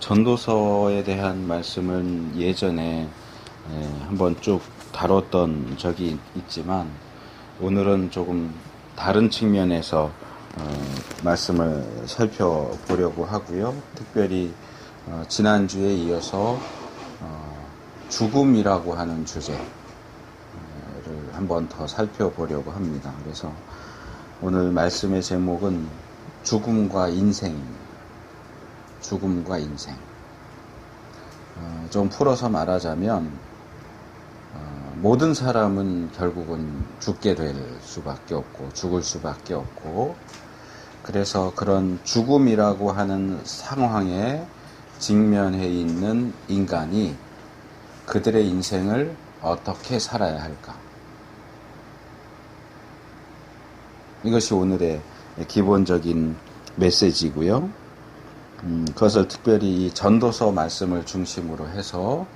전도서에 대한 말씀은 예전에 한번 쭉 다뤘던 적이 있지만 오늘은 조금 다른 측면에서 말씀을 살펴보려고 하고요. 특별히 지난주에 이어서 죽음이라고 하는 주제를 한번 더 살펴보려고 합니다. 그래서 오늘 말씀의 제목은 죽음과 인생입니다. 죽음과 인생. 좀 풀어서 말하자면 모든 사람은 결국은 죽게 될 수밖에 없고 죽을 수밖에 없고, 그래서 그런 죽음이라고 하는 상황에 직면해 있는 인간이 그들의 인생을 어떻게 살아야 할까? 이것이 오늘의 기본적인 메시지고요. 그것을 특별히 이 전도서 말씀을 중심으로 해서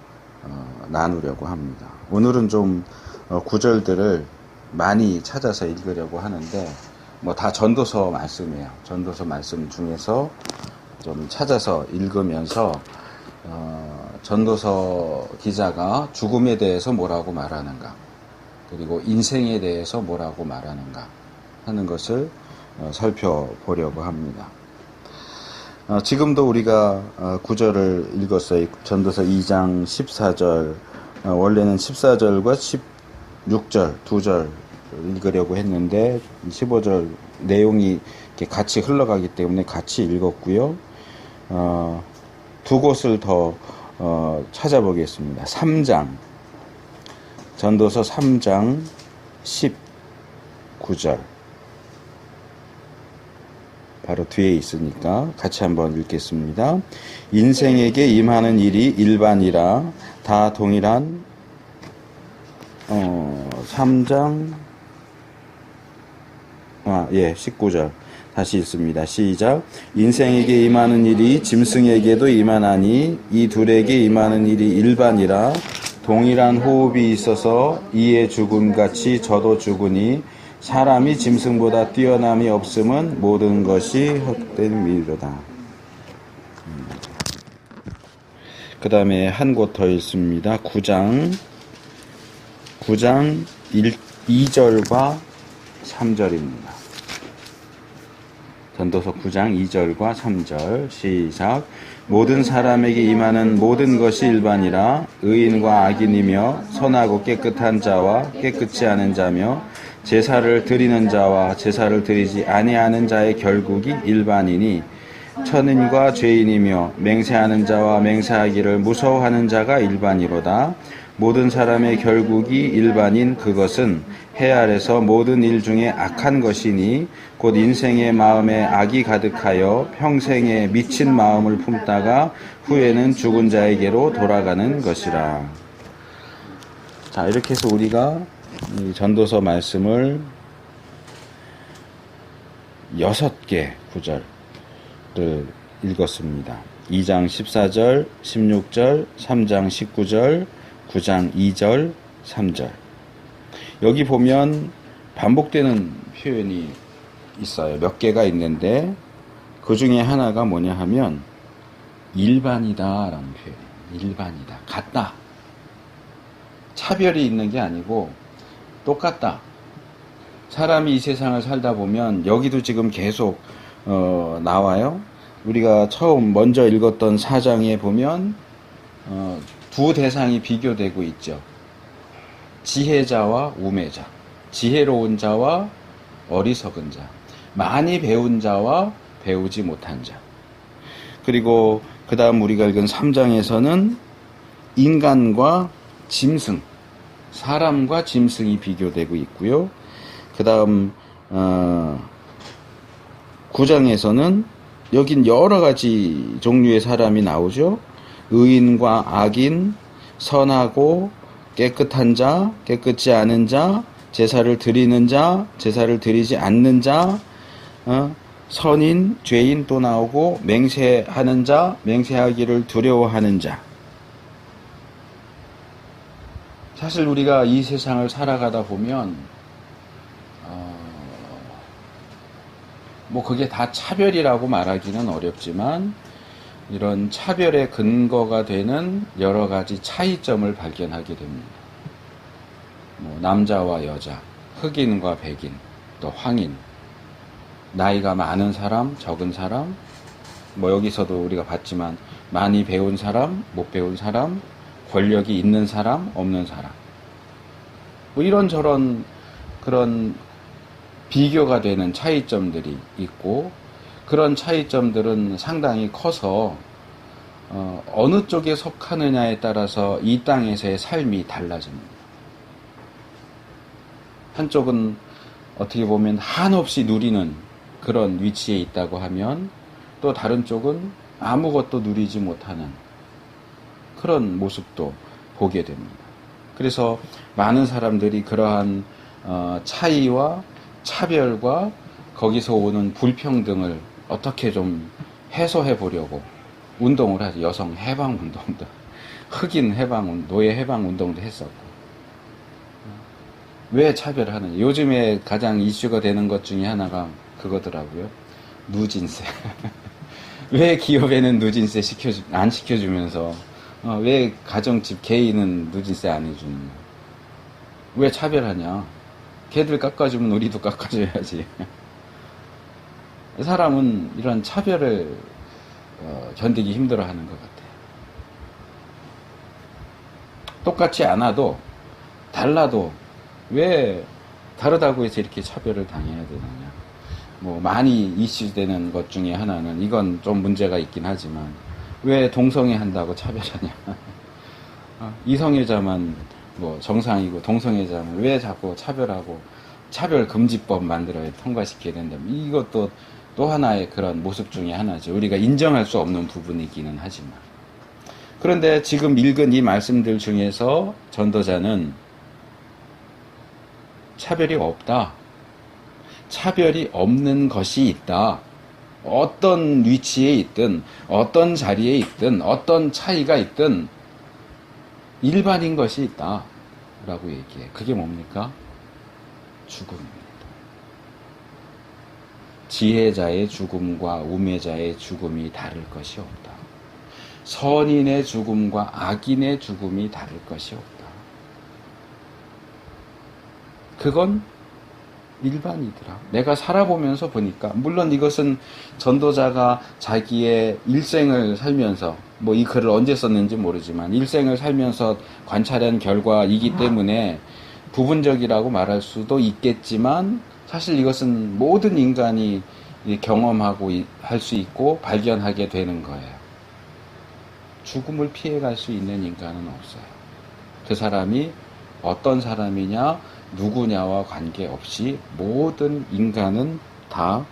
나누려고 합니다. 오늘은 좀 구절들을 많이 찾아서 읽으려고 하는데 다 전도서 말씀이에요. 전도서 말씀 중에서 좀 찾아서 읽으면서 전도서 기자가 죽음에 대해서 뭐라고 말하는가, 그리고 인생에 대해서 뭐라고 말하는가 하는 것을 살펴보려고 합니다. 지금도 우리가 구절을 읽었어요. 전도서 2장 14절, 원래는 14절과 16절 두 절 읽으려고 했는데 15절 내용이 이렇게 같이 흘러가기 때문에 같이 읽었고요. 두 곳을 더 찾아보겠습니다. 3장, 전도서 3장 19절, 바로 뒤에 있으니까 같이 한번 읽겠습니다. 인생에게 임하는 일이 일반이라 다 동일한 3장 19절 다시 읽습니다. 시작. 인생에게 임하는 일이 짐승에게도 임하나니 이 둘에게 임하는 일이 일반이라 동일한 호흡이 있어서 이에 죽음같이 저도 죽으니 사람이 짐승보다 뛰어남이 없음은 모든 것이 헛된 미로다. 그 다음에 한 곳 더 읽습니다. 9장 2절과 3절입니다. 전도서 9장 2절과 3절 시작. 모든 사람에게 임하는 모든 것이 일반이라 의인과 악인이며 선하고 깨끗한 자와 깨끗지 않은 자며 제사를 드리는 자와 제사를 드리지 아니하는 자의 결국이 일반이니 천인과 죄인이며 맹세하는 자와 맹세하기를 무서워하는 자가 일반이로다. 모든 사람의 결국이 일반인 그것은 해 아래서 모든 일 중에 악한 것이니 곧 인생의 마음에 악이 가득하여 평생에 미친 마음을 품다가 후에는 죽은 자에게로 돌아가는 것이라. 자, 이렇게 해서 우리가 이 전도서 말씀을 6개 구절을 읽었습니다. 2장 14절, 16절, 3장 19절, 9장 2절, 3절. 여기 보면 반복되는 표현이 있어요. 몇 개가 있는데 그 중에 하나가 뭐냐 하면 일반이다 라는 표현이에요. 일반이다. 같다. 차별이 있는 게 아니고 똑같다. 사람이 이 세상을 살다 보면 여기도 지금 계속 나와요. 우리가 먼저 읽었던 4장에 보면 두 대상이 비교되고 있죠. 지혜자와 우매자, 지혜로운 자와 어리석은 자, 많이 배운 자와 배우지 못한 자. 그리고 그 다음 우리가 읽은 3장에서는 인간과 짐승, 사람과 짐승이 비교되고 있고요. 그 다음 9장에서는 여긴 여러 가지 종류의 사람이 나오죠. 의인과 악인, 선하고 깨끗한 자, 깨끗지 않은 자, 제사를 드리는 자, 제사를 드리지 않는 자, 선인, 죄인 또 나오고, 맹세하는 자, 맹세하기를 두려워하는 자. 사실 우리가 이 세상을 살아가다 보면 그게 다 차별이라고 말하기는 어렵지만 이런 차별의 근거가 되는 여러 가지 차이점을 발견하게 됩니다. 뭐 남자와 여자, 흑인과 백인, 또 황인, 나이가 많은 사람, 적은 사람, 뭐 여기서도 우리가 봤지만 많이 배운 사람, 못 배운 사람, 권력이 있는 사람, 없는 사람, 뭐 이런저런 그런 비교가 되는 차이점들이 있고, 그런 차이점들은 상당히 커서 어느 쪽에 속하느냐에 따라서 이 땅에서의 삶이 달라집니다. 한쪽은 어떻게 보면 한없이 누리는 그런 위치에 있다고 하면, 또 다른 쪽은 아무것도 누리지 못하는 그런 모습도 보게 됩니다. 그래서 많은 사람들이 그러한 차이와 차별과 거기서 오는 불평등을 어떻게 좀 해소해 보려고 운동을 하죠. 여성 해방 운동도, 흑인 해방, 노예 해방 운동도 했었고. 왜 차별하느냐? 요즘에 가장 이슈가 되는 것 중에 하나가 그거더라고요. 누진세. 왜 기업에는 누진세 안 시켜주면서 왜 가정집 개인은 누진세 안 해주느냐? 왜 차별하냐? 걔들 깎아주면 우리도 깎아줘야지. 사람은 이런 차별을 견디기 힘들어하는 것 같아요. 똑같지 않아도, 달라도 왜 다르다고 해서 이렇게 차별을 당해야 되느냐? 뭐 많이 이슈되는 것 중에 하나는, 이건 좀 문제가 있긴 하지만, 왜 동성애 한다고 차별하냐? 이성애자만 뭐 정상이고 동성애자는 왜 자꾸 차별하고 차별금지법 만들어야 통과시켜야 된다. 이것도 또 하나의 그런 모습 중에 하나죠. 우리가 인정할 수 없는 부분이기는 하지만. 그런데 지금 읽은 이 말씀들 중에서 전도자는 차별이 없다, 차별이 없는 것이 있다, 어떤 위치에 있든 어떤 자리에 있든 어떤 차이가 있든 일반인 것이 있다 라고 얘기해. 그게 뭡니까? 죽음입니다. 지혜자의 죽음과 우매자의 죽음이 다를 것이 없다. 선인의 죽음과 악인의 죽음이 다를 것이 없다. 그건 일반이더라. 내가 살아보면서 보니까, 물론 이것은 전도자가 자기의 일생을 살면서, 뭐 이 글을 언제 썼는지 모르지만 일생을 살면서 관찰한 결과이기 때문에 부분적이라고 말할 수도 있겠지만, 사실 이것은 모든 인간이 경험하고 할 수 있고 발견하게 되는 거예요. 죽음을 피해갈 수 있는 인간은 없어요. 그 사람이 어떤 사람이냐, 누구냐와 관계없이 모든 인간은 다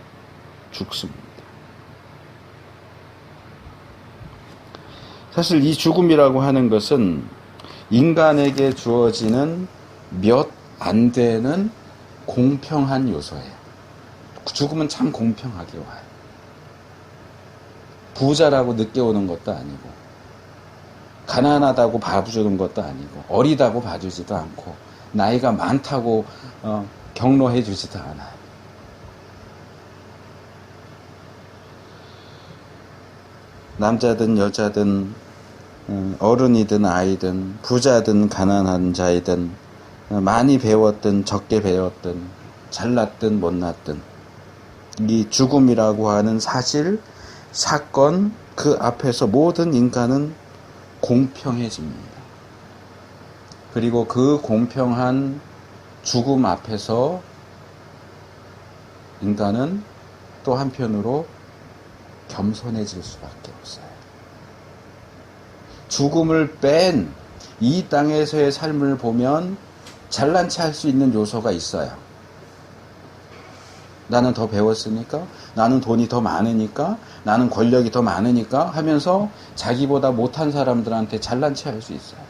죽습니다. 사실 이 죽음이라고 하는 것은 인간에게 주어지는 몇 안 되는 공평한 요소예요. 죽음은 참 공평하게 와요. 부자라고 늦게 오는 것도 아니고, 가난하다고 봐주는 것도 아니고, 어리다고 봐주지도 않고, 나이가 많다고 경로해 주지도 않아요. 남자든 여자든 어른이든 아이든 부자든 가난한 자이든 많이 배웠든 적게 배웠든 잘났든 못났든 이 죽음이라고 하는 사실, 사건, 그 앞에서 모든 인간은 공평해집니다. 그리고 그 공평한 죽음 앞에서 인간은 또 한편으로 겸손해질 수밖에 없어요. 죽음을 뺀 이 땅에서의 삶을 보면 잘난 체 할 수 있는 요소가 있어요. 나는 더 배웠으니까, 나는 돈이 더 많으니까, 나는 권력이 더 많으니까 하면서 자기보다 못한 사람들한테 잘난 체 할 수 있어요.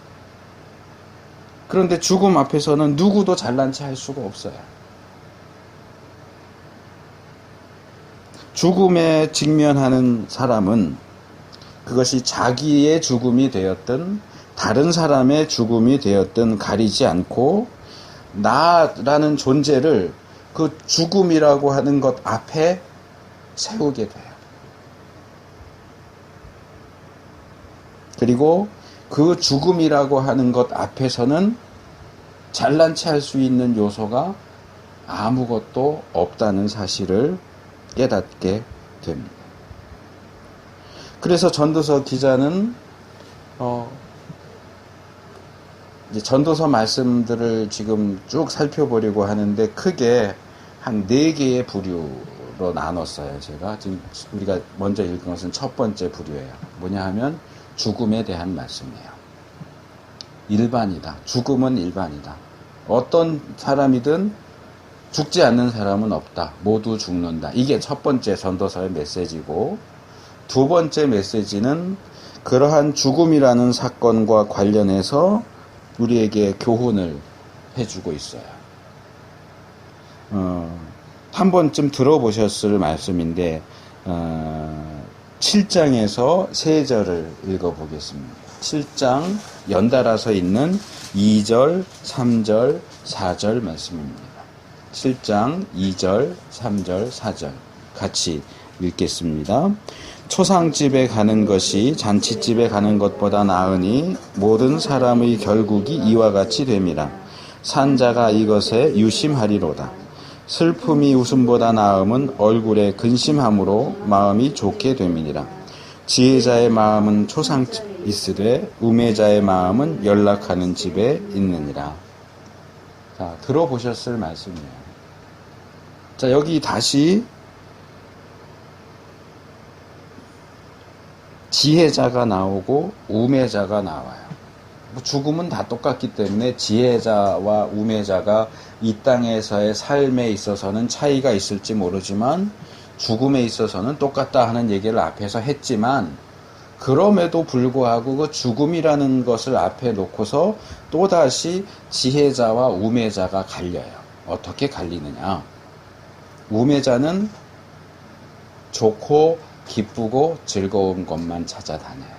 그런데 죽음 앞에서는 누구도 잘난 체 할 수가 없어요. 죽음에 직면하는 사람은 그것이 자기의 죽음이 되었든 다른 사람의 죽음이 되었든 가리지 않고 나라는 존재를 그 죽음이라고 하는 것 앞에 세우게 돼요. 그리고 그 죽음이라고 하는 것 앞에서는 잘난 체 할 수 있는 요소가 아무것도 없다는 사실을 깨닫게 됩니다. 그래서 전도서 기자는 이제 전도서 말씀들을 지금 쭉 살펴보려고 하는데 크게 한 4개의 부류로 나눴어요. 제가 지금 우리가 먼저 읽은 것은 첫 번째 부류예요. 뭐냐 하면 죽음에 대한 말씀이에요. 일반이다. 죽음은 일반이다. 어떤 사람이든 죽지 않는 사람은 없다. 모두 죽는다. 이게 첫 번째 전도서의 메시지고, 두 번째 메시지는 그러한 죽음이라는 사건과 관련해서 우리에게 교훈을 해주고 있어요. 한 번쯤 들어보셨을 말씀인데 7장에서 3절을 읽어보겠습니다. 7장 연달아서 있는 2절, 3절, 4절 말씀입니다. 7장 2절, 3절, 4절 같이 읽겠습니다. 초상집에 가는 것이 잔치집에 가는 것보다 나으니 모든 사람의 결국이 이와 같이 됨이라. 산자가 이것에 유심하리로다. 슬픔이 웃음보다 나음은 얼굴에 근심함으로 마음이 좋게 됨이니라. 지혜자의 마음은 초상집에 있으되 우매자의 마음은 연락하는 집에 있느니라. 자, 들어보셨을 말씀이에요. 자, 여기 다시 지혜자가 나오고 우매자가 나와요. 죽음은 다 똑같기 때문에 지혜자와 우매자가 이 땅에서의 삶에 있어서는 차이가 있을지 모르지만 죽음에 있어서는 똑같다 하는 얘기를 앞에서 했지만, 그럼에도 불구하고 그 죽음이라는 것을 앞에 놓고서 또다시 지혜자와 우매자가 갈려요. 어떻게 갈리느냐? 우매자는 좋고 기쁘고 즐거운 것만 찾아다녀요.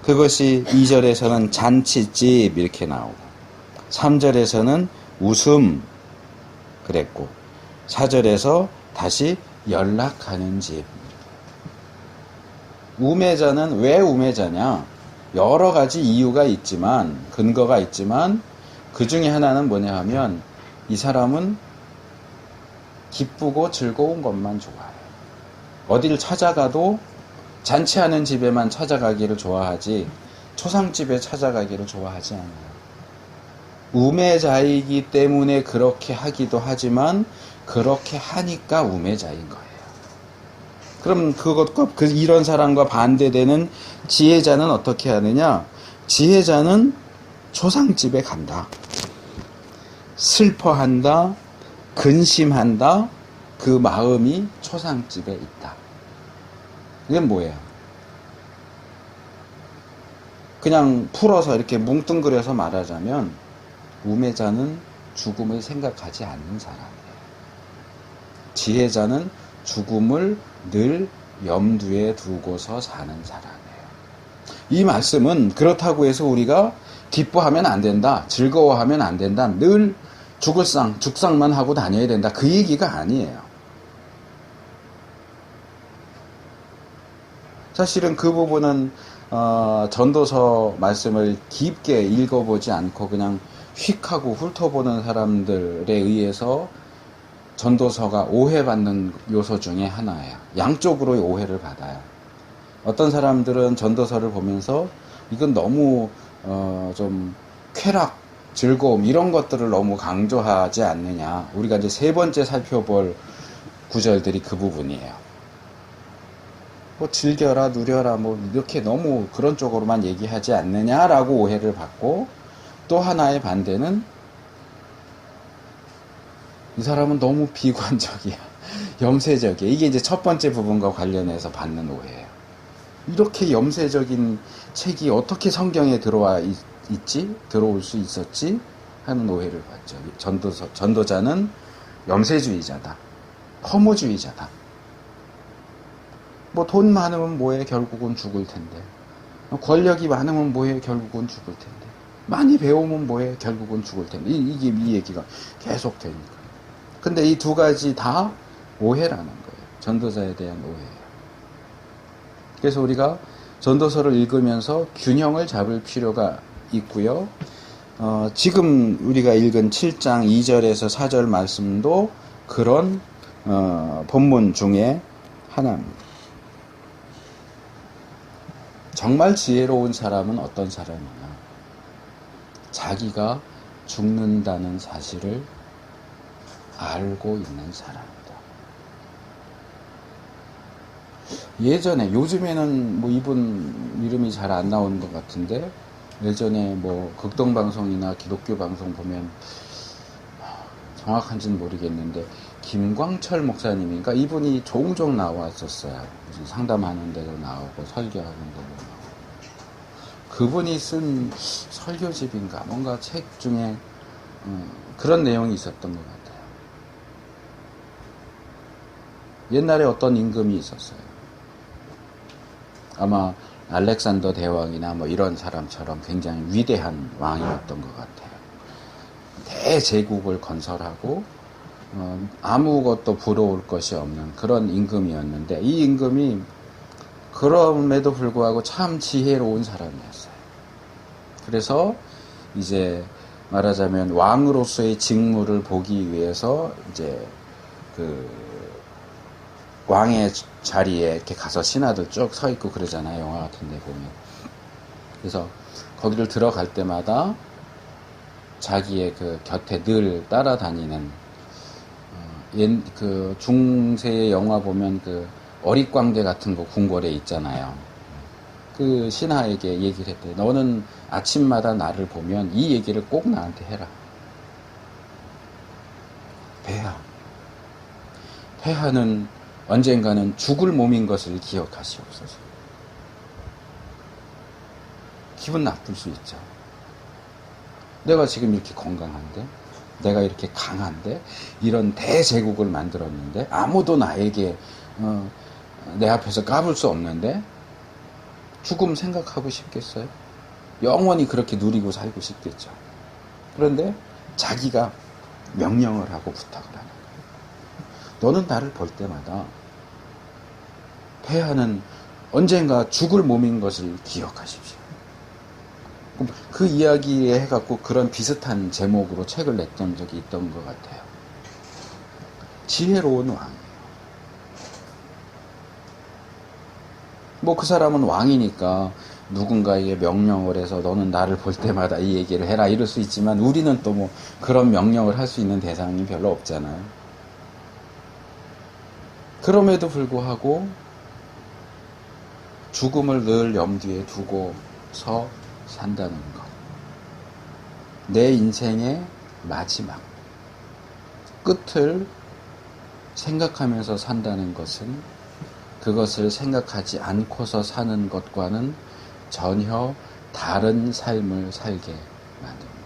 그것이 2절에서는 잔치집 이렇게 나오고 3절에서는 웃음 그랬고 4절에서 다시 연락하는 집. 우매자는 왜 우매자냐? 여러 가지 이유가 있지만, 근거가 있지만 그 중에 하나는 뭐냐 하면 이 사람은 기쁘고 즐거운 것만 좋아해요. 어딜 찾아가도 잔치하는 집에만 찾아가기를 좋아하지 초상집에 찾아가기를 좋아하지 않아요. 우매자이기 때문에 그렇게 하기도 하지만 그렇게 하니까 우매자인 거예요. 그럼 그것과 이런 사람과 반대되는 지혜자는 어떻게 하느냐? 지혜자는 초상집에 간다. 슬퍼한다. 근심한다. 그 마음이 초상집에 있다. 이게 뭐예요? 그냥 풀어서 이렇게 뭉뚱그려서 말하자면 우매자는 죽음을 생각하지 않는 사람이에요. 지혜자는 죽음을 늘 염두에 두고서 사는 사람이에요. 이 말씀은 그렇다고 해서 우리가 기뻐하면 안 된다, 즐거워하면 안 된다, 늘 죽상만 하고 다녀야 된다, 그 얘기가 아니에요. 사실은 그 부분은 전도서 말씀을 깊게 읽어보지 않고 그냥 휙 하고 훑어보는 사람들에 의해서 전도서가 오해받는 요소 중에 하나예요. 양쪽으로의 오해를 받아요. 어떤 사람들은 전도서를 보면서 이건 너무 좀 쾌락, 즐거움 이런 것들을 너무 강조하지 않느냐. 우리가 이제 세 번째 살펴볼 구절들이 그 부분이에요. 뭐 즐겨라, 누려라, 뭐 이렇게 너무 그런 쪽으로만 얘기하지 않느냐라고 오해를 받고, 또 하나의 반대는 이 사람은 너무 비관적이야, 염세적이야. 이게 이제 첫 번째 부분과 관련해서 받는 오해예요. 이렇게 염세적인 책이 어떻게 성경에 들어올 수 있었지? 하는 오해를 받죠. 전도자는 염세주의자다, 허무주의자다. 뭐 돈 많으면 뭐해? 결국은 죽을 텐데. 권력이 많으면 뭐해? 결국은 죽을 텐데. 많이 배우면 뭐해? 결국은 죽을 텐데. 이 얘기가 계속 되니까. 근데 이 두 가지 다 오해라는 거예요. 전도자에 대한 오해예요. 그래서 우리가 전도서를 읽으면서 균형을 잡을 필요가 있고요. 지금 우리가 읽은 7장 2절에서 4절 말씀도 그런 본문 중에 하나입니다. 정말 지혜로운 사람은 어떤 사람이냐? 자기가 죽는다는 사실을 알고 있는 사람이다. 예전에, 요즘에는 뭐 이분 이름이 잘 안 나오는 것 같은데, 예전에 뭐 극동방송이나 기독교 방송 보면 정확한지는 모르겠는데 김광철 목사님인가 이분이 종종 나왔었어요. 무슨 상담하는 데도 나오고 설교하는 데도 나오고. 그분이 쓴 설교집인가 뭔가 책 중에 그런 내용이 있었던 것 같아요. 옛날에 어떤 임금이 있었어요. 아마 알렉산더 대왕이나 뭐 이런 사람처럼 굉장히 위대한 왕이었던 것 같아요. 대제국을 건설하고 아무것도 부러울 것이 없는 그런 임금이었는데, 이 임금이 그럼에도 불구하고 참 지혜로운 사람이었어요. 그래서 이제 말하자면 왕으로서의 직무를 보기 위해서 이제 그 왕의 자리에 이렇게 가서 신하들 쭉 서 있고 그러잖아요. 영화 같은 데 보면. 그래서 거기를 들어갈 때마다 자기의 그 곁에 늘 따라다니는, 그 중세의 영화 보면 그 어릿광대 같은 거 궁궐에 있잖아요. 그 신하에게 얘기를 했대. 너는 아침마다 나를 보면 이 얘기를 꼭 나한테 해라. 폐하는 언젠가는 죽을 몸인 것을 기억하시옵소서. 기분 나쁠 수 있죠. 내가 지금 이렇게 건강한데, 내가 이렇게 강한데, 이런 대제국을 만들었는데, 아무도 나에게 내 앞에서 까불 수 없는데 죽음 생각하고 싶겠어요? 영원히 그렇게 누리고 살고 싶겠죠. 그런데 자기가 명령을 하고 부탁을 하는 거예요. 너는 나를 볼 때마다 폐하는 언젠가 죽을 몸인 것을 기억하십시오. 그 이야기에 해갖고 그런 비슷한 제목으로 책을 냈던 적이 있던 것 같아요. 지혜로운 왕이에요. 뭐 그 사람은 왕이니까 누군가에게 명령을 해서 너는 나를 볼 때마다 이 얘기를 해라 이럴 수 있지만, 우리는 또 뭐 그런 명령을 할 수 있는 대상이 별로 없잖아요. 그럼에도 불구하고 죽음을 늘 염두에 두고서 산다는 것. 내 인생의 마지막 끝을 생각하면서 산다는 것은 그것을 생각하지 않고서 사는 것과는 전혀 다른 삶을 살게 만듭니다.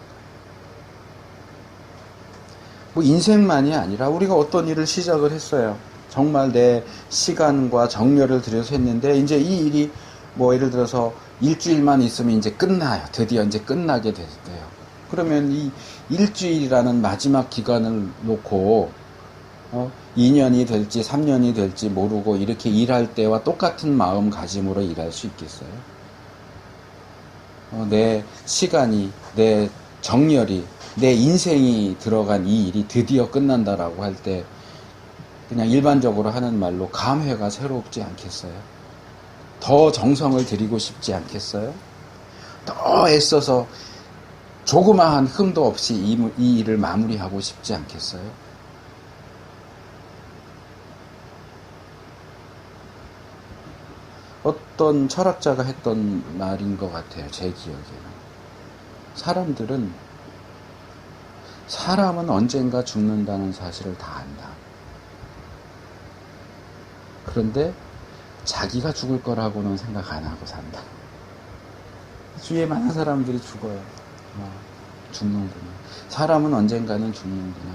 뭐 인생만이 아니라 우리가 어떤 일을 시작을 했어요. 정말 내 시간과 정열을 들여서 했는데 이제 이 일이 뭐 예를 들어서 일주일만 있으면 이제 끝나요. 드디어 이제 끝나게 됐대요. 그러면 이 일주일이라는 마지막 기간을 놓고 2년이 될지 3년이 될지 모르고 이렇게 일할 때와 똑같은 마음가짐으로 일할 수 있겠어요? 내 시간이, 내 정열이, 내 인생이 들어간 이 일이 드디어 끝난다라고 할 때 그냥 일반적으로 하는 말로 감회가 새롭지 않겠어요? 더 정성을 들이고 싶지 않겠어요? 더 애써서 조그마한 흠도 없이 이 일을 마무리하고 싶지 않겠어요? 어떤 철학자가 했던 말인 것 같아요. 제 기억에는. 사람은 언젠가 죽는다는 사실을 다 안다. 그런데 자기가 죽을 거라고는 생각 안 하고 산다. 주위에 많은 사람들이 죽어요. 죽는구나. 사람은 언젠가는 죽는구나.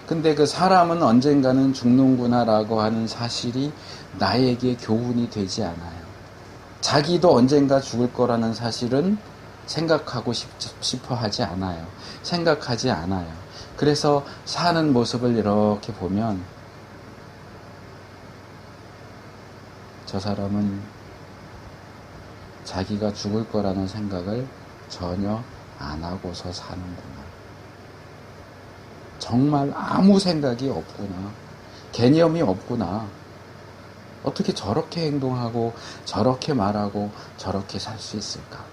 근데 그 사람은 언젠가는 죽는구나라고 하는 사실이 나에게 교훈이 되지 않아요. 자기도 언젠가 죽을 거라는 사실은 생각하고 싶어 하지 않아요. 생각하지 않아요. 그래서 사는 모습을 이렇게 보면 저 사람은 자기가 죽을 거라는 생각을 전혀 안 하고서 사는구나. 정말 아무 생각이 없구나. 개념이 없구나. 어떻게 저렇게 행동하고 저렇게 말하고 저렇게 살 수 있을까?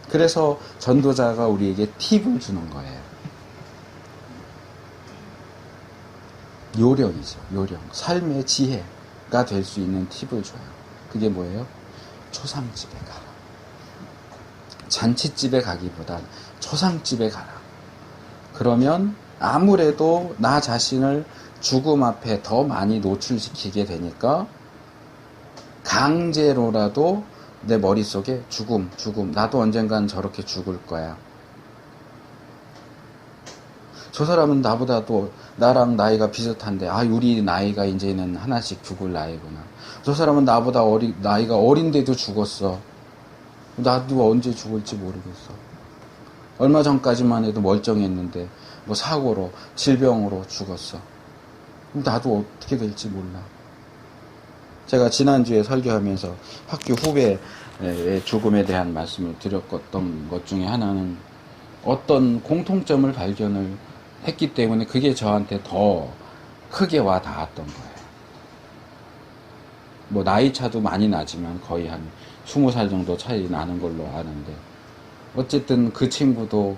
그래서 전도자가 우리에게 팁을 주는 거예요. 요령이죠. 요령. 삶의 지혜가 될 수 있는 팁을 줘요. 그게 뭐예요? 초상집에 가라. 잔치집에 가기보단 초상집에 가라. 그러면 아무래도 나 자신을 죽음 앞에 더 많이 노출시키게 되니까 강제로라도 내 머릿속에 죽음, 나도 언젠간 저렇게 죽을 거야. 저 사람은 나보다도 나랑 나이가 비슷한데 우리 나이가 이제는 하나씩 죽을 나이구나. 저 사람은 나보다 나이가 어린데도 죽었어. 나도 언제 죽을지 모르겠어. 얼마 전까지만 해도 멀쩡했는데 뭐 사고로 질병으로 죽었어. 나도 어떻게 될지 몰라. 제가 지난주에 설교하면서 학교 후배의 죽음에 대한 말씀을 드렸던 것 중에 하나는 어떤 공통점을 발견을 했기 때문에 그게 저한테 더 크게 와 닿았던 거예요. 뭐 나이 차도 많이 나지만 거의 한 20살 정도 차이 나는 걸로 아는데, 어쨌든 그 친구도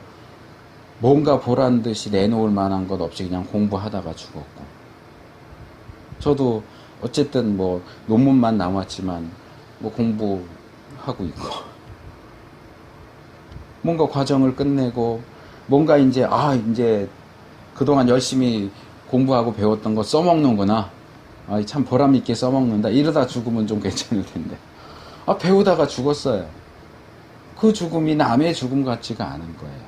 뭔가 보란 듯이 내놓을 만한 것 없이 그냥 공부하다가 죽었고, 저도 어쨌든 뭐 논문만 남았지만 뭐 공부하고 있고, 뭔가 과정을 끝내고 뭔가 이제 그동안 열심히 공부하고 배웠던 거 써먹는구나. 참 보람있게 써먹는다. 이러다 죽으면 좀 괜찮을 텐데. 배우다가 죽었어요. 그 죽음이 남의 죽음 같지가 않은 거예요.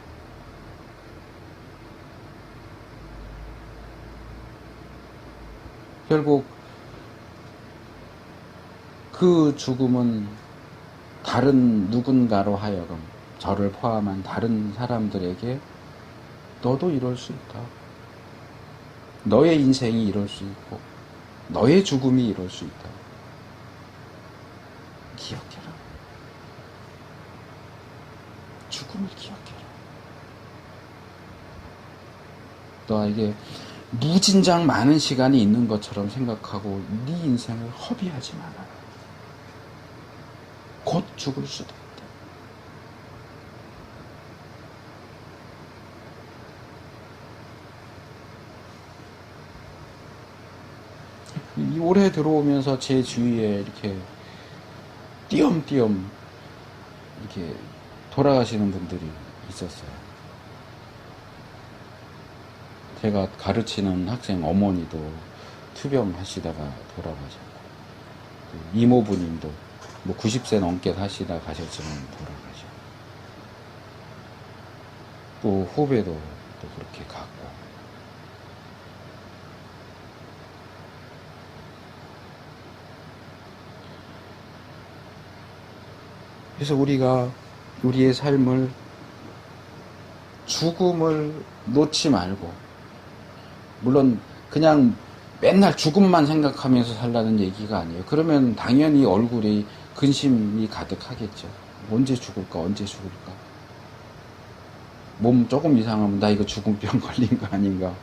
결국 그 죽음은 다른 누군가로 하여금, 저를 포함한 다른 사람들에게 너도 이럴 수 있다. 너의 인생이 이럴 수 있고 너의 죽음이 이럴 수 있다. 기억해라. 죽음을 기억해라. 너에게 무진장 많은 시간이 있는 것처럼 생각하고 네 인생을 허비하지 마라. 곧 죽을 수도 있다. 이 올해 들어오면서 제 주위에 이렇게 띄엄띄엄 이렇게 돌아가시는 분들이 있었어요. 제가 가르치는 학생 어머니도 투병하시다가 돌아가셨고, 이모부님도 뭐 90세 넘게 사시다 가셨지만 돌아가셨고, 또 후배도 또 그렇게 갔고, 그래서 우리가 우리의 삶을, 죽음을 놓지 말고, 물론 그냥 맨날 죽음만 생각하면서 살라는 얘기가 아니에요. 그러면 당연히 얼굴이 근심이 가득하겠죠. 언제 죽을까? 몸 조금 이상하면 나 이거 죽음병 걸린 거 아닌가?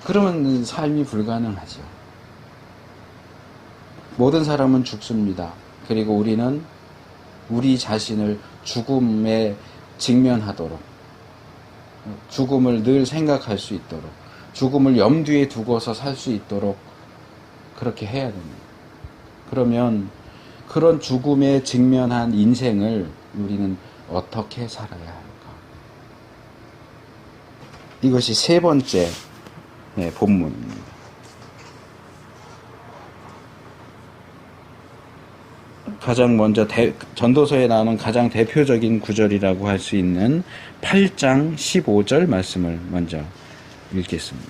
그러면 삶이 불가능하죠. 모든 사람은 죽습니다. 그리고 우리는 우리 자신을 죽음에 직면하도록, 죽음을 늘 생각할 수 있도록, 죽음을 염두에 두고서 살 수 있도록 그렇게 해야 됩니다. 그러면 그런 죽음에 직면한 인생을 우리는 어떻게 살아야 할까? 이것이 세 번째 본문입니다. 가장 먼저 전도서에 나오는 가장 대표적인 구절이라고 할 수 있는 8장 15절 말씀을 먼저 읽겠습니다.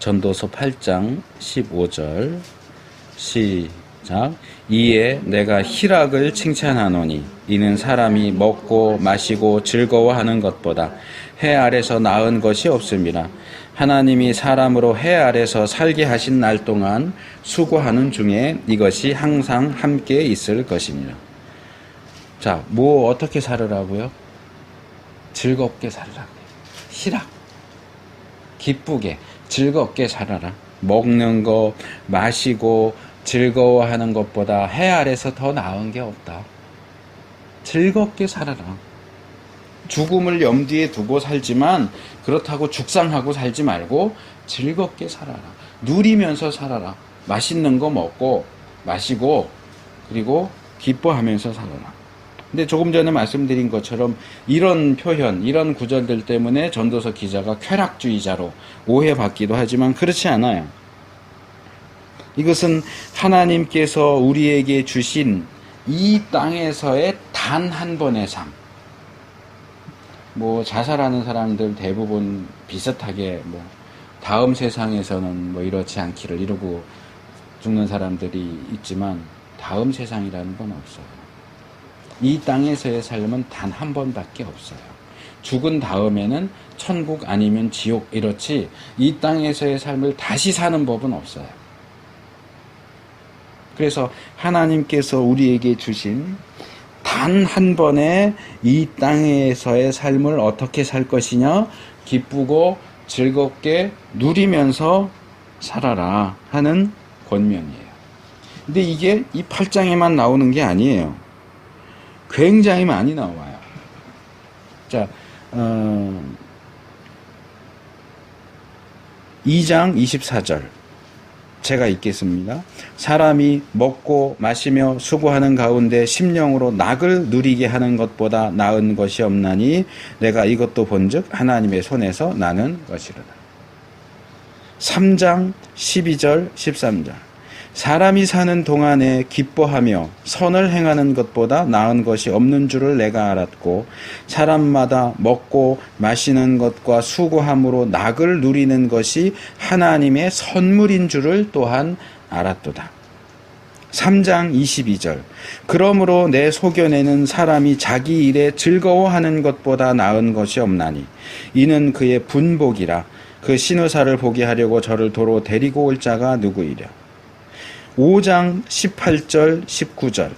전도서 8장 15절 시작. 이에 내가 희락을 칭찬하노니 이는 사람이 먹고 마시고 즐거워하는 것보다 해 아래서 나은 것이 없음이라. 하나님이 사람으로 해 아래서 살게 하신 날 동안 수고하는 중에 이것이 항상 함께 있을 것입니다. 자, 뭐 어떻게 살으라고요? 즐겁게 살으라고요. 희락, 기쁘게, 즐겁게 살아라. 먹는 거, 마시고 즐거워하는 것보다 해 아래서 더 나은 게 없다. 즐겁게 살아라. 죽음을 염두에 두고 살지만 그렇다고 죽상하고 살지 말고 즐겁게 살아라. 누리면서 살아라. 맛있는 거 먹고 마시고 그리고 기뻐하면서 살아라. 근데 조금 전에 말씀드린 것처럼 이런 표현, 이런 구절들 때문에 전도서 기자가 쾌락주의자로 오해받기도 하지만 그렇지 않아요. 이것은 하나님께서 우리에게 주신 이 땅에서의 단 한 번의 삶. 뭐 자살하는 사람들 대부분 비슷하게 뭐 다음 세상에서는 뭐 이렇지 않기를 이러고 죽는 사람들이 있지만 다음 세상이라는 건 없어요. 이 땅에서의 삶은 단 한 번밖에 없어요. 죽은 다음에는 천국 아니면 지옥 이렇지 이 땅에서의 삶을 다시 사는 법은 없어요. 그래서 하나님께서 우리에게 주신 단 한 번의 이 땅에서의 삶을 어떻게 살 것이냐? 기쁘고 즐겁게 누리면서 살아라 하는 권면이에요. 근데 이게 이 8장에만 나오는 게 아니에요. 굉장히 많이 나와요. 자, 2장 24절 제가 읽겠습니다. 사람이 먹고 마시며 수고하는 가운데 심령으로 낙을 누리게 하는 것보다 나은 것이 없나니 내가 이것도 본즉 하나님의 손에서 나는 것이로다. 3장 12절 13절 사람이 사는 동안에 기뻐하며 선을 행하는 것보다 나은 것이 없는 줄을 내가 알았고 사람마다 먹고 마시는 것과 수고함으로 낙을 누리는 것이 하나님의 선물인 줄을 또한 알았도다. 3장 22절 그러므로 내 소견에는 사람이 자기 일에 즐거워하는 것보다 나은 것이 없나니 이는 그의 분복이라 그 신우사를 보게 하려고 저를 도로 데리고 올 자가 누구이랴. 5장 18절 19절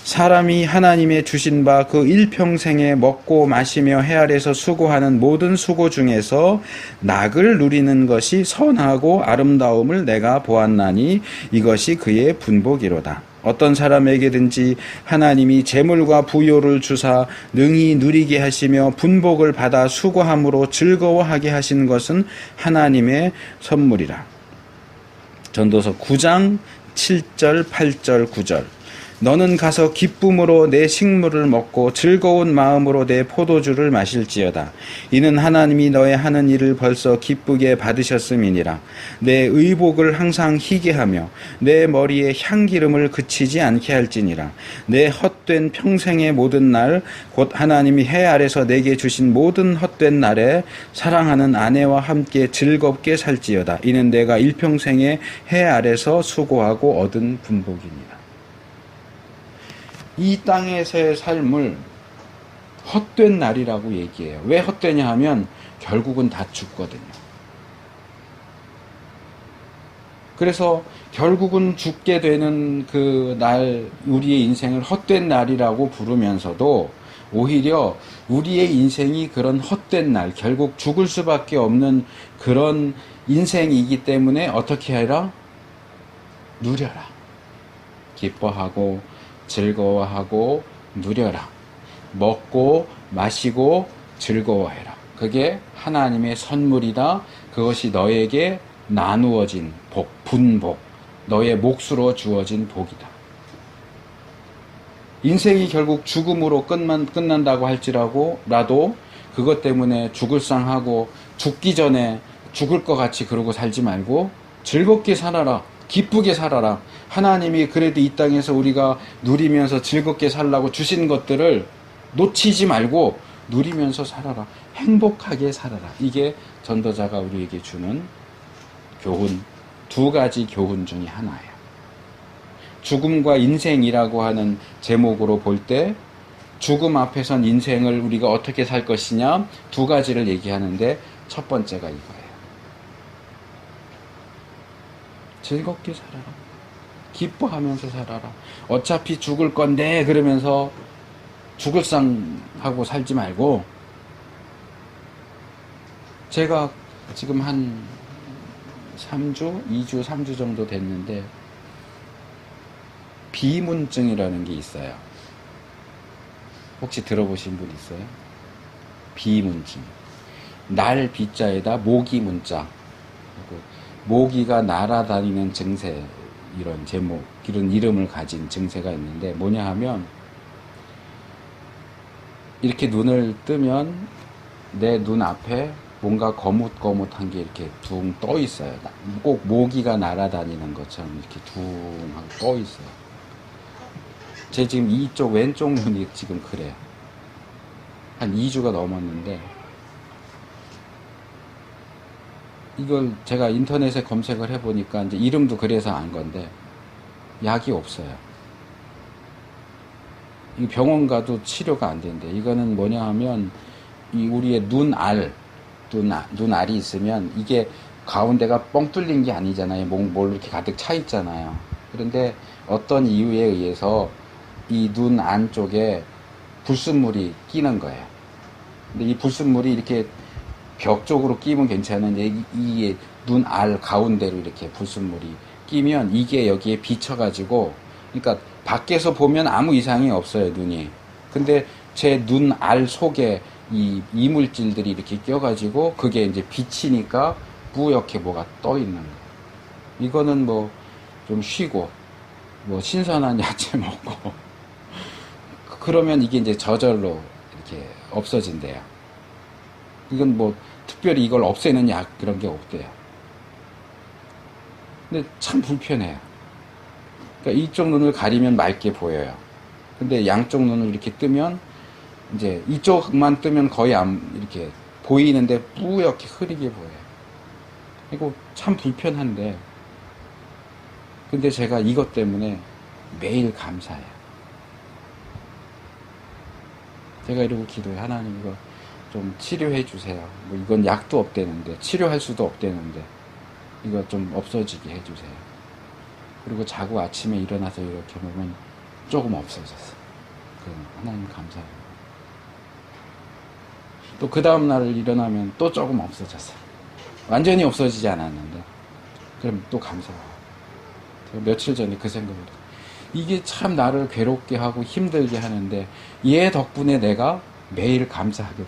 사람이 하나님의 주신 바 그 일평생에 먹고 마시며 해 아래서 수고하는 모든 수고 중에서 낙을 누리는 것이 선하고 아름다움을 내가 보았나니 이것이 그의 분복이로다. 어떤 사람에게든지 하나님이 재물과 부요를 주사 능히 누리게 하시며 분복을 받아 수고함으로 즐거워하게 하신 것은 하나님의 선물이라. 전도서 9장 7절, 8절, 9절 너는 가서 기쁨으로 내 식물을 먹고 즐거운 마음으로 내 포도주를 마실지어다. 이는 하나님이 너의 하는 일을 벌써 기쁘게 받으셨음이니라. 내 의복을 항상 희게 하며 내 머리에 향기름을 그치지 않게 할지니라. 내 헛된 평생의 모든 날 곧 하나님이 해 아래서 내게 주신 모든 헛된 날에 사랑하는 아내와 함께 즐겁게 살지어다. 이는 내가 일평생에 해 아래서 수고하고 얻은 분복이니라. 이 땅에서의 삶을 헛된 날이라고 얘기해요. 왜 헛되냐 하면 결국은 다 죽거든요. 그래서 결국은 죽게 되는 그 날, 우리의 인생을 헛된 날이라고 부르면서도 오히려 우리의 인생이 그런 헛된 날, 결국 죽을 수밖에 없는 그런 인생이기 때문에 어떻게 해라? 누려라. 기뻐하고 즐거워하고 누려라. 먹고 마시고 즐거워해라. 그게 하나님의 선물이다. 그것이 너에게 나누어진 복, 분복, 너의 몫으로 주어진 복이다. 인생이 결국 죽음으로 끝난다고 할지라도 그것 때문에 죽을 상하고 죽기 전에 죽을 것 같이 그러고 살지 말고 즐겁게 살아라. 기쁘게 살아라. 하나님이 그래도 이 땅에서 우리가 누리면서 즐겁게 살라고 주신 것들을 놓치지 말고 누리면서 살아라. 행복하게 살아라. 이게 전도자가 우리에게 주는 교훈, 두 가지 교훈 중에 하나예요. 죽음과 인생이라고 하는 제목으로 볼 때 죽음 앞에선 인생을 우리가 어떻게 살 것이냐 두 가지를 얘기하는데 첫 번째가 이거예요. 즐겁게 살아라. 기뻐하면서 살아라. 어차피 죽을 건데 그러면서 죽을 상하고 살지 말고, 제가 지금 한 3주, 2주, 3주 정도 됐는데 비문증이라는 게 있어요. 혹시 들어보신 분 있어요? 비문증. 날 비자에다 모기 문자. 모기가 날아다니는 증세, 이런 제목, 이런 이름을 가진 증세가 있는데 뭐냐 하면, 이렇게 눈을 뜨면 내 눈 앞에 뭔가 거뭇거뭇한 게 이렇게 둥 떠 있어요. 꼭 모기가 날아다니는 것처럼 이렇게 둥 하고 떠 있어요. 제 지금 이쪽 왼쪽 눈이 지금 그래요. 한 2주가 넘었는데, 이걸 제가 인터넷에 검색을 해보니까 이제 이름도 그래서 안 건데, 약이 없어요. 이 병원 가도 치료가 안 된대. 이거는 뭐냐 하면, 이 우리의 눈알이 있으면 이게 가운데가 뻥 뚫린 게 아니잖아요. 뭘 이렇게 가득 차 있잖아요. 그런데 어떤 이유에 의해서 이 눈 안쪽에 불순물이 끼는 거예요. 근데 이 불순물이 이렇게 벽 쪽으로 끼면 괜찮은데, 이게 눈알 가운데로 이렇게 불순물이 끼면 이게 여기에 비쳐가지고, 그러니까 밖에서 보면 아무 이상이 없어요, 눈이. 근데 제 눈알 속에 이 이물질들이 이렇게 껴가지고 그게 이제 비치니까 뿌옇게 뭐가 떠 있는 거예요. 이거는 뭐 좀 쉬고 뭐 신선한 야채 먹고 그러면 이게 이제 저절로 이렇게 없어진대요. 이건 뭐 특별히 이걸 없애는 약 그런 게 없대요. 근데 참 불편해요. 그러니까 이쪽 눈을 가리면 맑게 보여요. 근데 양쪽 눈을 이렇게 뜨면, 이제 이쪽만 뜨면 거의 이렇게 보이는데 뿌옇게 흐리게 보여요. 이거 참 불편한데, 근데 제가 이것 때문에 매일 감사해요. 제가 이러고 기도해. 하나님, 이거 좀 치료해 주세요. 뭐 이건 약도 없대는데, 치료할 수도 없대는데, 이거 좀 없어지게 해주세요. 그리고 자고 아침에 일어나서 이렇게 보면 조금 없어졌어. 하나님 감사해요. 또 그 다음날 일어나면 또 조금 없어졌어. 완전히 없어지지 않았는데, 그럼 또 감사해요. 제가 며칠 전에 그 생각을 해요. 이게 참 나를 괴롭게 하고 힘들게 하는데, 얘 덕분에 내가 매일 감사하게 돼요.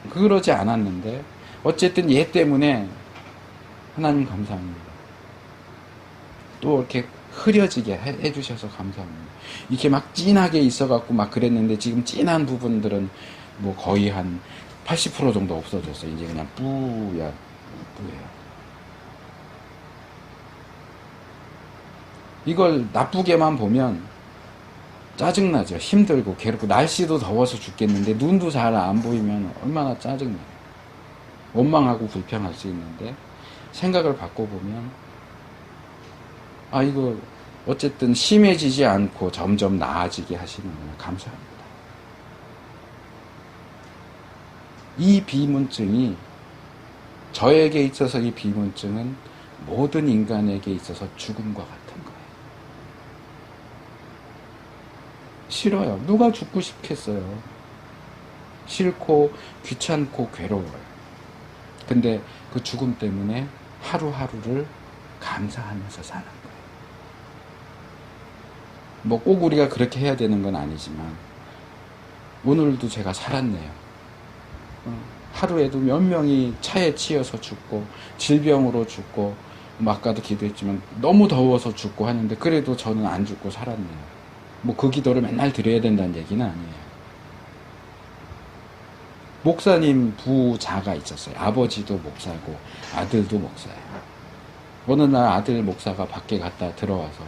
그러지 않았는데, 어쨌든 얘 때문에 하나님 감사합니다. 또 이렇게 흐려지게 해주셔서 감사합니다. 이렇게 막 진하게 있어갖고 막 그랬는데, 지금 진한 부분들은 뭐 거의 한 80% 정도 없어졌어요. 이제 그냥 뿌예요. 이걸 나쁘게만 보면 짜증나죠. 힘들고 괴롭고, 날씨도 더워서 죽겠는데 눈도 잘 안 보이면 얼마나 짜증나요. 원망하고 불평할 수 있는데, 생각을 바꿔보면, 아, 이거 어쨌든 심해지지 않고 점점 나아지게 하시는구나. 감사합니다. 이 비문증이, 저에게 있어서 이 비문증은 모든 인간에게 있어서 죽음과 같은 거예요. 싫어요. 누가 죽고 싶겠어요. 싫고 귀찮고 괴로워요. 근데 그 죽음 때문에 하루하루를 감사하면서 사는 거예요. 뭐 꼭 우리가 그렇게 해야 되는 건 아니지만, 오늘도 제가 살았네요. 하루에도 몇 명이 차에 치여서 죽고, 질병으로 죽고, 아까도 기도했지만 너무 더워서 죽고 하는데, 그래도 저는 안 죽고 살았네요. 뭐 그 기도를 맨날 드려야 된다는 얘기는 아니에요. 목사님 부자가 있었어요. 아버지도 목사고 아들도 목사예요. 어느 날 아들 목사가 밖에 갔다 들어와서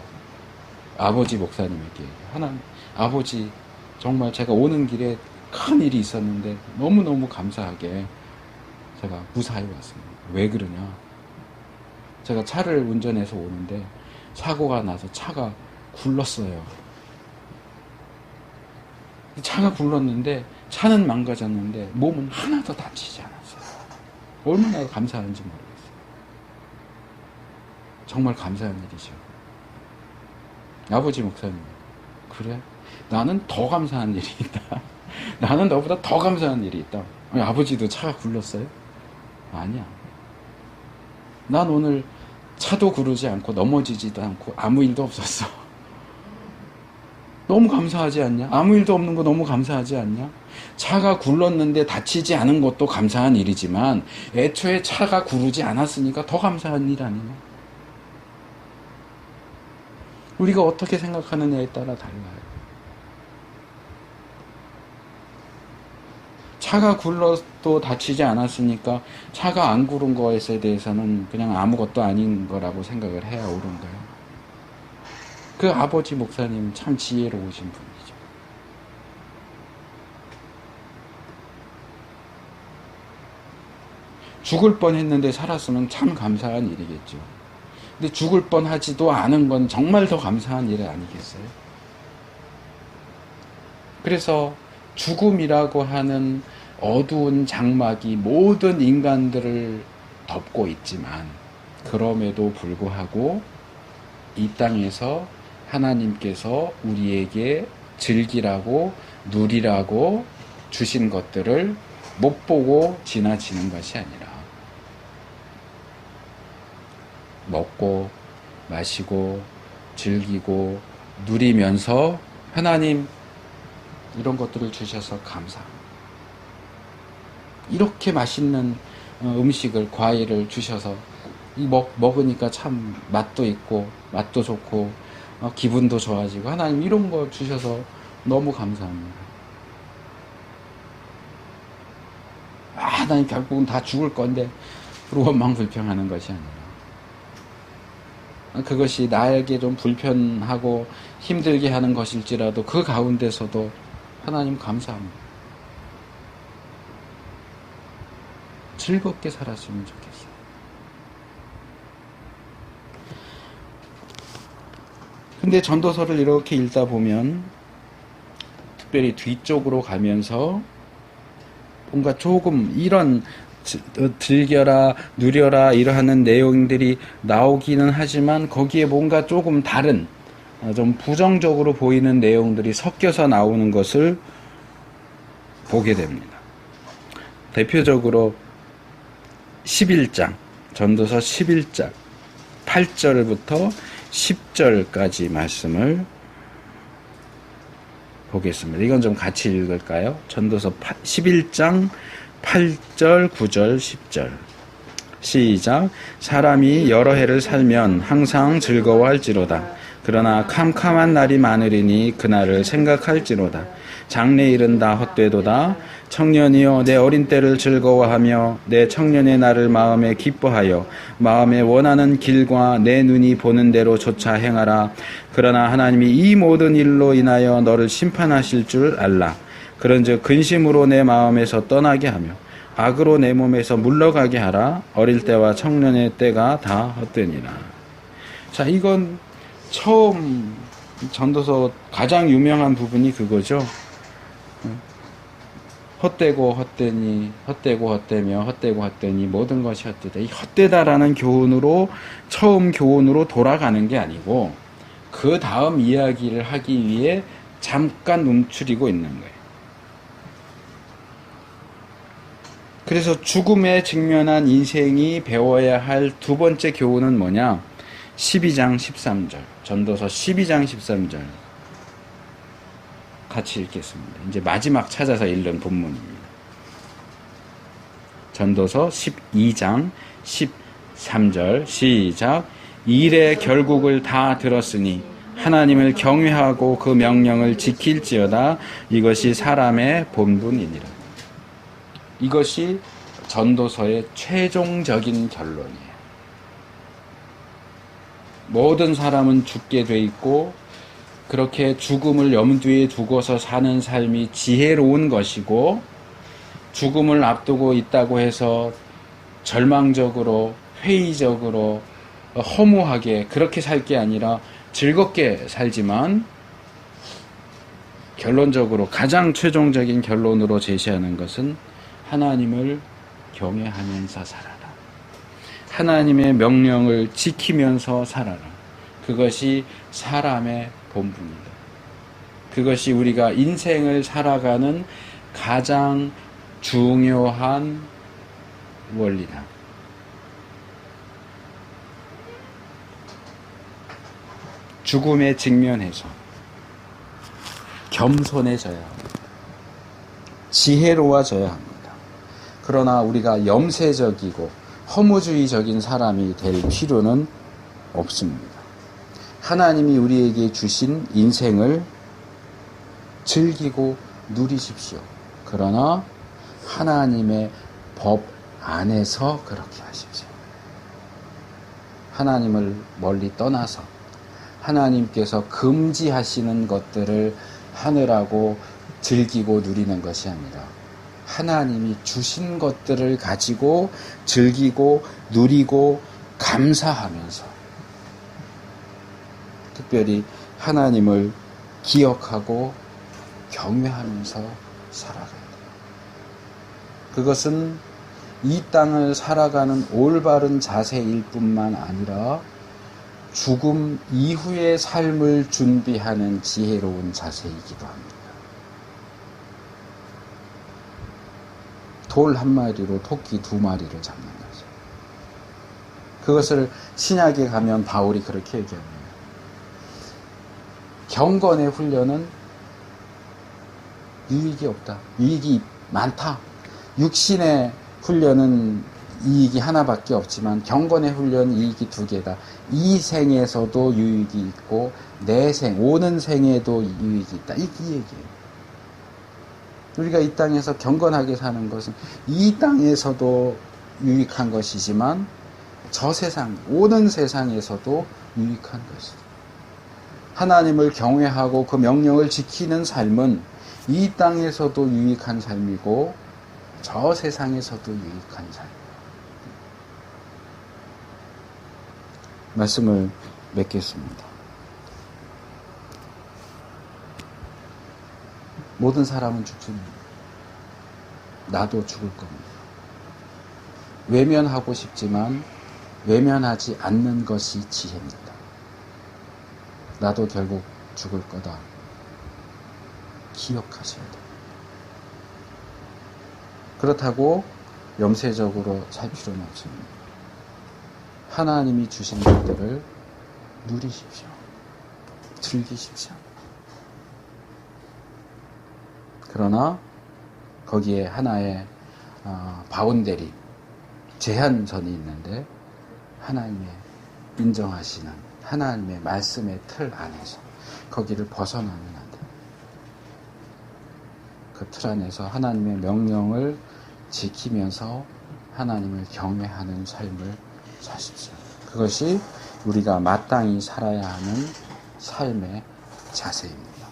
아버지 목사님에게, 하나님, 아버지, 정말 제가 오는 길에 큰 일이 있었는데 너무너무 감사하게 제가 무사히 왔습니다. 왜 그러냐? 제가 차를 운전해서 오는데 사고가 나서 차가 굴렀어요. 차가 굴렀는데 차는 망가졌는데 몸은 하나도 다치지 않았어요. 얼마나 감사한지 모르겠어요. 정말 감사한 일이죠. 아버지 목사님, 그래? 나는 더 감사한 일이 있다. 나는 너보다 더 감사한 일이 있다. 아니, 아버지도 차가 굴렀어요? 아니야. 난 오늘 차도 구르지 않고 넘어지지도 않고 아무 일도 없었어. 너무 감사하지 않냐? 아무 일도 없는 거 너무 감사하지 않냐? 차가 굴렀는데 다치지 않은 것도 감사한 일이지만 애초에 차가 구르지 않았으니까 더 감사한 일 아니냐? 우리가 어떻게 생각하느냐에 따라 달라요. 차가 굴러도 다치지 않았으니까 차가 안 구른 것에 대해서는 그냥 아무것도 아닌 거라고 생각을 해야 옳은 거예요. 그 아버지 목사님 참 지혜로우신 분이죠. 죽을 뻔했는데 살았으면 참 감사한 일이겠죠. 근데 죽을 뻔하지도 않은 건 정말 더 감사한 일 아니겠어요? 그래서 죽음이라고 하는 어두운 장막이 모든 인간들을 덮고 있지만 그럼에도 불구하고 이 땅에서 하나님께서 우리에게 즐기라고 누리라고 주신 것들을 못 보고 지나치는 것이 아니라 먹고 마시고 즐기고 누리면서 하나님 이런 것들을 주셔서 감사합니다. 이렇게 맛있는 음식을 과일을 주셔서 먹으니까 참 맛도 있고 맛도 좋고 기분도 좋아지고 하나님 이런 거 주셔서 너무 감사합니다. 하나님 결국은 다 죽을 건데 원망 불평하는 것이 아니라 그것이 나에게 좀 불편하고 힘들게 하는 것일지라도 그 가운데서도 하나님 감사합니다. 즐겁게 살았으면 좋겠어요. 근데 전도서를 이렇게 읽다 보면 특별히 뒤쪽으로 가면서 뭔가 조금 이런 즐겨라 누려라 이러하는 내용들이 나오기는 하지만 거기에 뭔가 조금 다른 좀 부정적으로 보이는 내용들이 섞여서 나오는 것을 보게 됩니다. 대표적으로 11장 전도서 11장 8절부터 10절까지 말씀을 보겠습니다. 이건 좀 같이 읽을까요? 전도서 11장 8절, 9절, 10절 시작. 사람이 여러 해를 살면 항상 즐거워할지로다. 그러나 캄캄한 날이 많으리니 그날을 생각할지로다. 장래일은 다 헛되도다. 청년이여 내 어린 때를 즐거워하며 내 청년의 날을 마음에 기뻐하여 마음에 원하는 길과 내 눈이 보는 대로 조차 행하라. 그러나 하나님이 이 모든 일로 인하여 너를 심판하실 줄 알라. 그런즉 근심으로 내 마음에서 떠나게 하며 악으로 내 몸에서 물러가게 하라. 어릴 때와 청년의 때가 다 헛되니라. 자, 이건 처음 전도서 가장 유명한 부분이 그거죠. 헛되고 헛되니 헛되고 헛되며 헛되고 헛되니 모든 것이 헛되다. 이 헛되다라는 교훈으로 처음 교훈으로 돌아가는 게 아니고 그 다음 이야기를 하기 위해 잠깐 움츠리고 있는 거예요. 그래서 죽음에 직면한 인생이 배워야 할 두 번째 교훈은 뭐냐? 12장 13절 전도서 12장 13절 같이 읽겠습니다. 이제 마지막 찾아서 읽는 본문입니다. 전도서 12장 13절 시작. 일의 결국을 다 들었으니 하나님을 경외하고 그 명령을 지킬지어다. 이것이 사람의 본분이니라. 이것이 전도서의 최종적인 결론이에요. 모든 사람은 죽게 돼 있고 그렇게 죽음을 염두에 두고서 사는 삶이 지혜로운 것이고 죽음을 앞두고 있다고 해서 절망적으로 회의적으로 허무하게 그렇게 살 게 아니라 즐겁게 살지만 결론적으로 가장 최종적인 결론으로 제시하는 것은 하나님을 경외하면서 살아라. 하나님의 명령을 지키면서 살아라. 그것이 사람의 본분이다. 그것이 우리가 인생을 살아가는 가장 중요한 원리다. 죽음에 직면해서 겸손해져야 합니다. 지혜로워져야 합니다. 그러나 우리가 염세적이고 허무주의적인 사람이 될 필요는 없습니다. 하나님이 우리에게 주신 인생을 즐기고 누리십시오. 그러나 하나님의 법 안에서 그렇게 하십시오. 하나님을 멀리 떠나서 하나님께서 금지하시는 것들을 하느라고 즐기고 누리는 것이 아니라 하나님이 주신 것들을 가지고 즐기고 누리고 감사하면서 특별히 하나님을 기억하고 경외하면서 살아가야 돼요. 그것은 이 땅을 살아가는 올바른 자세일 뿐만 아니라 죽음 이후의 삶을 준비하는 지혜로운 자세이기도 합니다. 돌 한 마리로 토끼 두 마리를 잡는 거죠. 그것을 신약에 가면 바울이 그렇게 얘기합니다. 경건의 훈련은 유익이 없다. 유익이 많다. 육신의 훈련은 이익이 하나밖에 없지만 경건의 훈련은 이익이 두 개다. 이 생에서도 유익이 있고 내 생, 오는 생에도 유익이 있다. 이 얘기예요. 우리가 이 땅에서 경건하게 사는 것은 이 땅에서도 유익한 것이지만 저 세상, 오는 세상에서도 유익한 것이다. 하나님을 경외하고 그 명령을 지키는 삶은 이 땅에서도 유익한 삶이고 저 세상에서도 유익한 삶. 말씀을 맺겠습니다. 모든 사람은 죽습니다. 나도 죽을 겁니다. 외면하고 싶지만 외면하지 않는 것이 지혜입니다. 나도 결국 죽을 거다. 기억하셔야 돼요. 그렇다고 염세적으로 살 필요는 없습니다. 하나님이 주신 것들을 누리십시오. 즐기십시오. 그러나 거기에 하나의 바운더리, 제한선이 있는데 하나님의 인정하시는 하나님의 말씀의 틀 안에서 거기를 벗어나면 안 돼요. 그 틀 안에서 하나님의 명령을 지키면서 하나님을 경외하는 삶을 사십시오. 그것이 우리가 마땅히 살아야 하는 삶의 자세입니다.